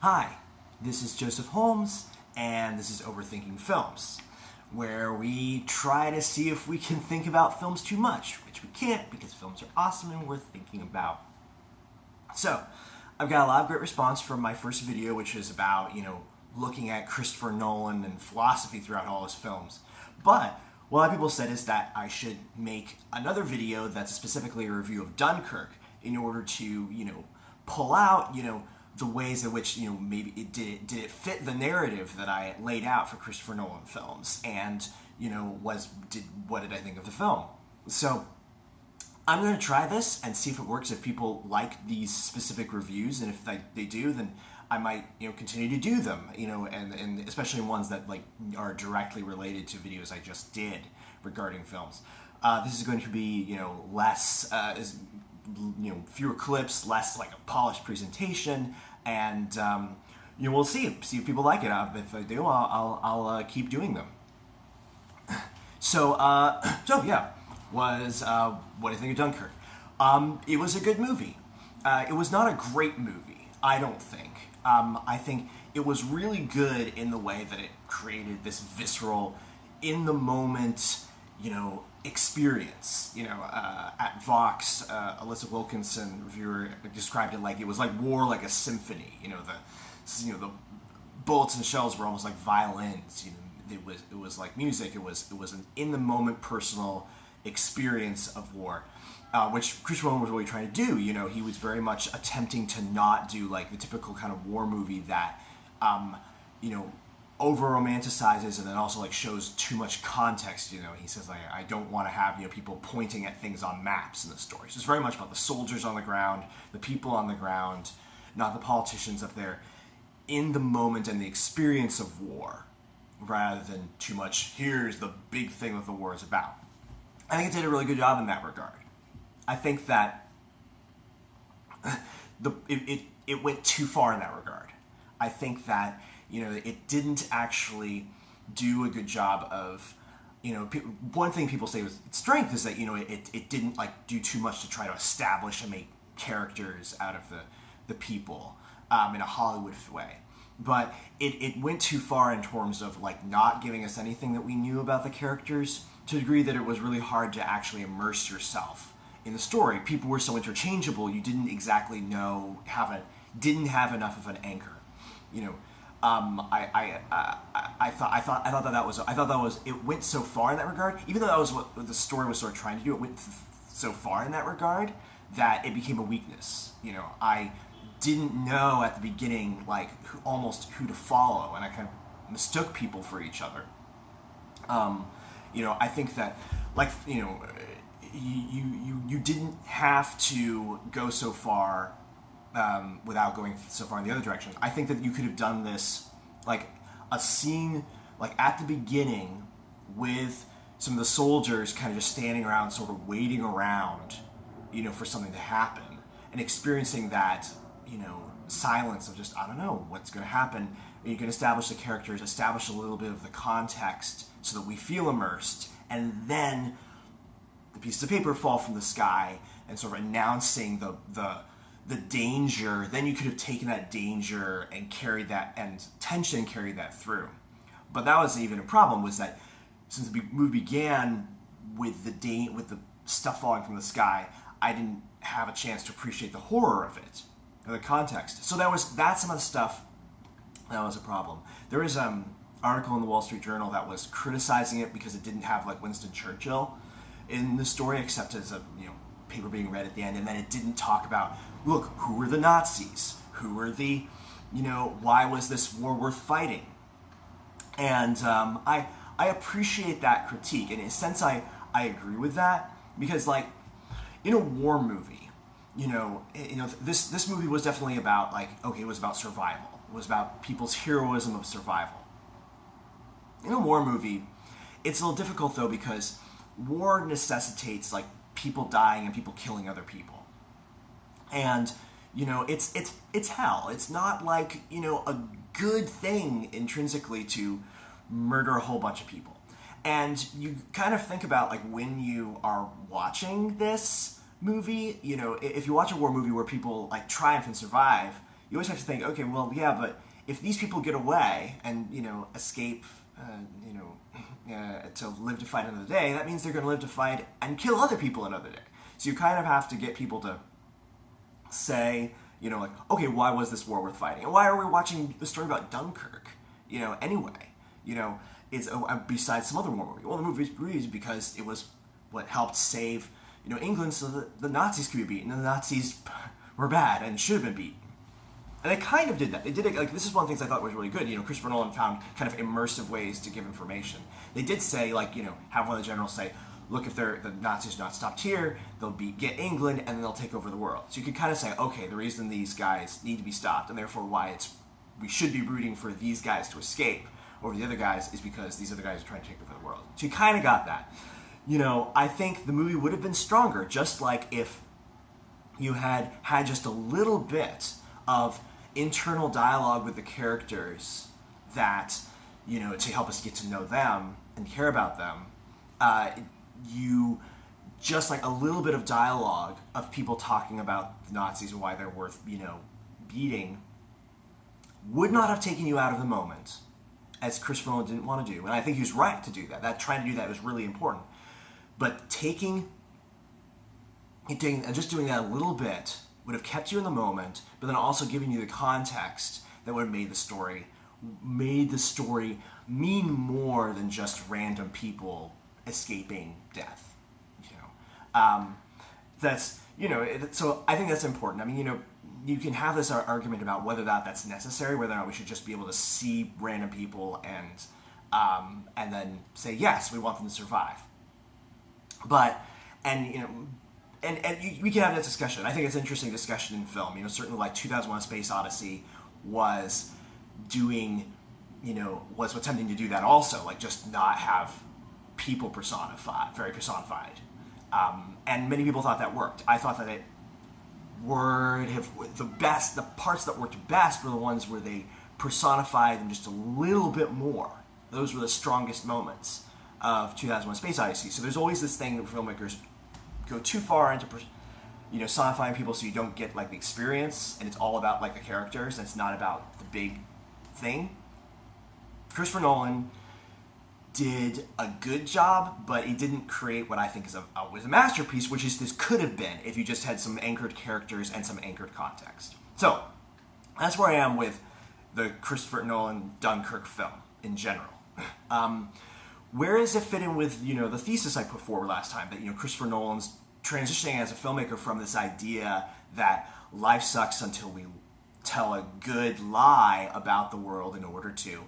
Hi, this is Joseph Holmes, and this is Overthinking Films, where we try to see if we can think about films too much, which we can't because films are awesome and worth thinking about. So, I've got a lot of great response from my first video, which is about, looking at Christopher Nolan and philosophy throughout all his films. But what a lot of people said is that I should make another video that's specifically a review of Dunkirk in order to, pull out, the ways in which, maybe did it fit the narrative that I laid out for Christopher Nolan films, and, what did I think of the film? So, I'm going to try this and see if it works, if people like these specific reviews, and if they do, then I might, continue to do them, and especially ones that, are directly related to videos I just did regarding films. This is going to be, less, fewer clips, less like a polished presentation, and we'll see if people like it. If they do, I'll keep doing them. So yeah, was what do you think of Dunkirk? It was a good movie. It was not a great movie, I don't think. I think it was really good in the way that it created this visceral, in the moment, experience. At Vox, Alyssa Wilkinson, reviewer, described it like it was like war, like a symphony. The bullets and shells were almost like violins. It was like music. It was an in the moment, personal experience of war, which Christopher Nolan was really trying to do. He was very much attempting to not do like the typical kind of war movie that, over romanticizes and then also like shows too much context. He says like, I don't want to have people pointing at things on maps in the story. So it's very much about the soldiers on the ground, the people on the ground, not the politicians up there, in the moment and the experience of war, rather than too much, here's the big thing that the war is about. I think it did a really good job in that regard. I think that it went too far in that regard. I think that it didn't actually do a good job of, one thing people say was its strength is that, it didn't like do too much to try to establish and make characters out of the people in a Hollywood way. But it went too far in terms of like not giving us anything that we knew about the characters, to the degree that it was really hard to actually immerse yourself in the story. People were so interchangeable, you didn't exactly didn't have enough of an anchor. I thought that was it went so far in that regard, even though that was what the story was sort of trying to do. It went so far in that regard that it became a weakness. I didn't know at the beginning almost who to follow, and I kind of mistook people for each other. I think that you didn't have to go so far without going so far in the other direction. I think that you could have done this like a scene at the beginning with some of the soldiers kind of just standing around, sort of waiting around, for something to happen, and experiencing that, silence of just, I don't know what's going to happen. And you can establish the characters, establish a little bit of the context so that we feel immersed, and then the pieces of paper fall from the sky and sort of announcing the danger. Then you could have taken that danger and carried that, and tension carried that through. But that wasn't even a problem, was that since the movie began with the stuff falling from the sky, I didn't have a chance to appreciate the horror of it, or the context. So that's some of the stuff that was a problem. There was an article in the Wall Street Journal that was criticizing it because it didn't have like Winston Churchill in the story, except as a paper being read at the end, and then it didn't talk about, look, who were the Nazis? Who were the, why was this war worth fighting? And I appreciate that critique, and in a sense I agree with that, because like in a war movie, this movie was definitely about it was about survival. It was about people's heroism of survival. In a war movie, it's a little difficult though, because war necessitates like people dying and people killing other people. And, it's hell. It's not like, a good thing intrinsically to murder a whole bunch of people. And you kind of think about like when you are watching this movie, if you watch a war movie where people like triumph and survive, you always have to think, okay, well, yeah, but if these people get away and, escape, to live to fight another day, that means they're going to live to fight and kill other people another day. So you kind of have to get people to say, like, okay, why was this war worth fighting? And why are we watching the story about Dunkirk, anyway? It's besides some other war movie. Well, the movie was because it was what helped save, England so that the Nazis could be beaten, and the Nazis were bad and should have been beaten. And they kind of did that. They did it, like, this is one of the things I thought was really good. Christopher Nolan found kind of immersive ways to give information. They did say, like, have one of the generals say, look, if the Nazis are not stopped here, they'll get England, and then they'll take over the world. So you could kind of say, okay, the reason these guys need to be stopped, and therefore why we should be rooting for these guys to escape over the other guys, is because these other guys are trying to take over the world. So you kind of got that. I think the movie would have been stronger, just like if you had just a little bit of internal dialogue with the characters that, to help us get to know them and care about them. You just like a little bit of dialogue of people talking about the Nazis and why they're worth, beating would not have taken you out of the moment, as Christopher Nolan didn't want to do. And I think he was right to do that. Trying to do that was really important. But just doing that a little bit would have kept you in the moment, but then also giving you the context that would have made the story mean more than just random people escaping death. So I think that's important. I mean, you can have this argument about whether that's necessary, whether or not we should just be able to see random people and then say, yes, we want them to survive. We can have that discussion. I think it's an interesting discussion in film. Certainly like 2001: A Space Odyssey was attempting to do that also, like just not have people very personified. And many people thought that worked. I thought that the parts that worked best were the ones where they personified them just a little bit more. Those were the strongest moments of 2001: Space Odyssey. So there's always this thing that filmmakers go too far into sonifying people, so you don't get like the experience, and it's all about like the characters, and it's not about the big thing. Christopher Nolan did a good job, but he didn't create what I think is was a masterpiece, which is this could have been if you just had some anchored characters and some anchored context. So that's where I am with the Christopher Nolan Dunkirk film in general. Where does it fit in with, the thesis I put forward last time, that, Christopher Nolan's transitioning as a filmmaker from this idea that life sucks until we tell a good lie about the world in order to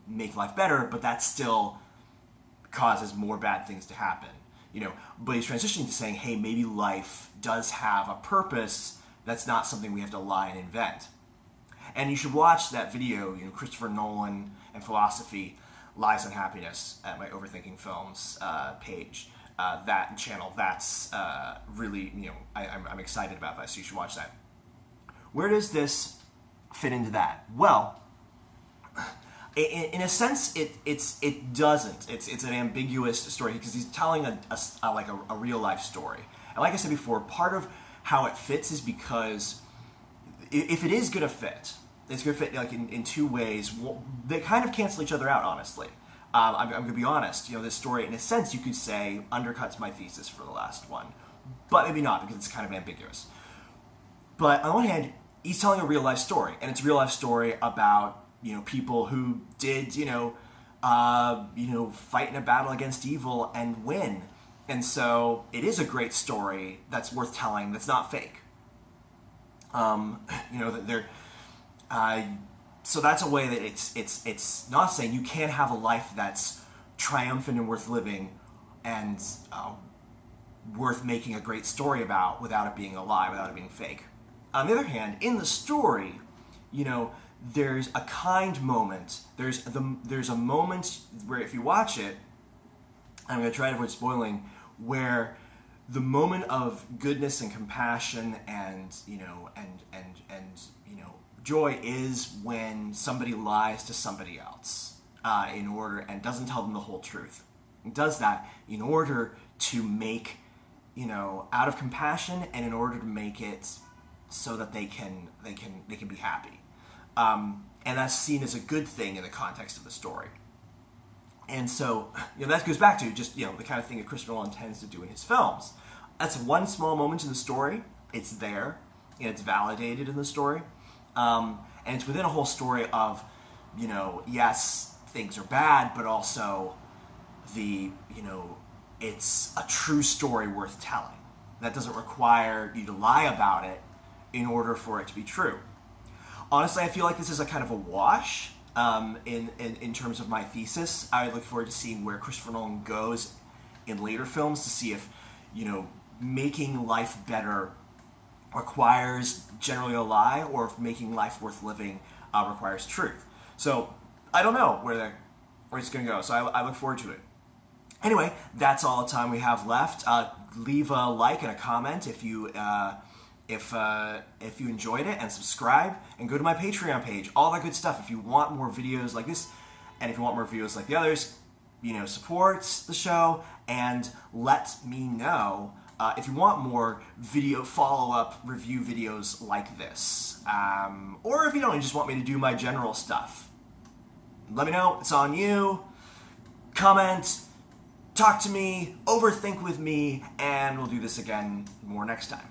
make life better, but that still causes more bad things to happen. But he's transitioning to saying, hey, maybe life does have a purpose that's not something we have to lie and invent. And you should watch that video, Christopher Nolan and Philosophy, Lies and Happiness, at my Overthinking Films page. That channel, that's really, I'm excited about that, so you should watch that. Where does this fit into that? Well, in a sense, it doesn't. It's an ambiguous story because he's telling a real life story. And like I said before, part of how it fits is because if it is going to fit, it's going to fit like in two ways. They kind of cancel each other out, honestly. I'm going to be honest. This story, in a sense, you could say undercuts my thesis for the last one, but maybe not because it's kind of ambiguous. But on the one hand, he's telling a real life story, and it's a real life story about people who did fight in a battle against evil and win, and so it is a great story that's worth telling. That's not fake. So that's a way that it's not saying you can't have a life that's triumphant and worth living and worth making a great story about without it being a lie, without it being fake. On the other hand, in the story, there's a kind moment. There's a moment where if you watch it, I'm going to try to avoid spoiling, where the moment of goodness and compassion and joy is when somebody lies to somebody else in order and doesn't tell them the whole truth. It does that in order to make out of compassion and in order to make it so that they can be happy, and that's seen as a good thing in the context of the story. And so, that goes back to just, the kind of thing that Christopher Nolan tends to do in his films. That's one small moment in the story. It's there, and it's validated in the story. And it's within a whole story of, yes, things are bad, but also it's a true story worth telling. That doesn't require you to lie about it in order for it to be true. Honestly, I feel like this is a kind of a wash in terms of my thesis. I look forward to seeing where Christopher Nolan goes in later films to see if, making life better requires generally a lie, or if making life worth living requires truth. So I don't know where it's going to go. So I look forward to it. Anyway, that's all the time we have left. Leave a like and a comment if you enjoyed it, and subscribe, and go to my Patreon page. All that good stuff. If you want more videos like this, and if you want more videos like the others, support the show, and let me know if you want more video follow-up review videos like this, or if you don't, you just want me to do my general stuff. Let me know. It's on you. Comment. Talk to me, overthink with me, and we'll do this again more next time.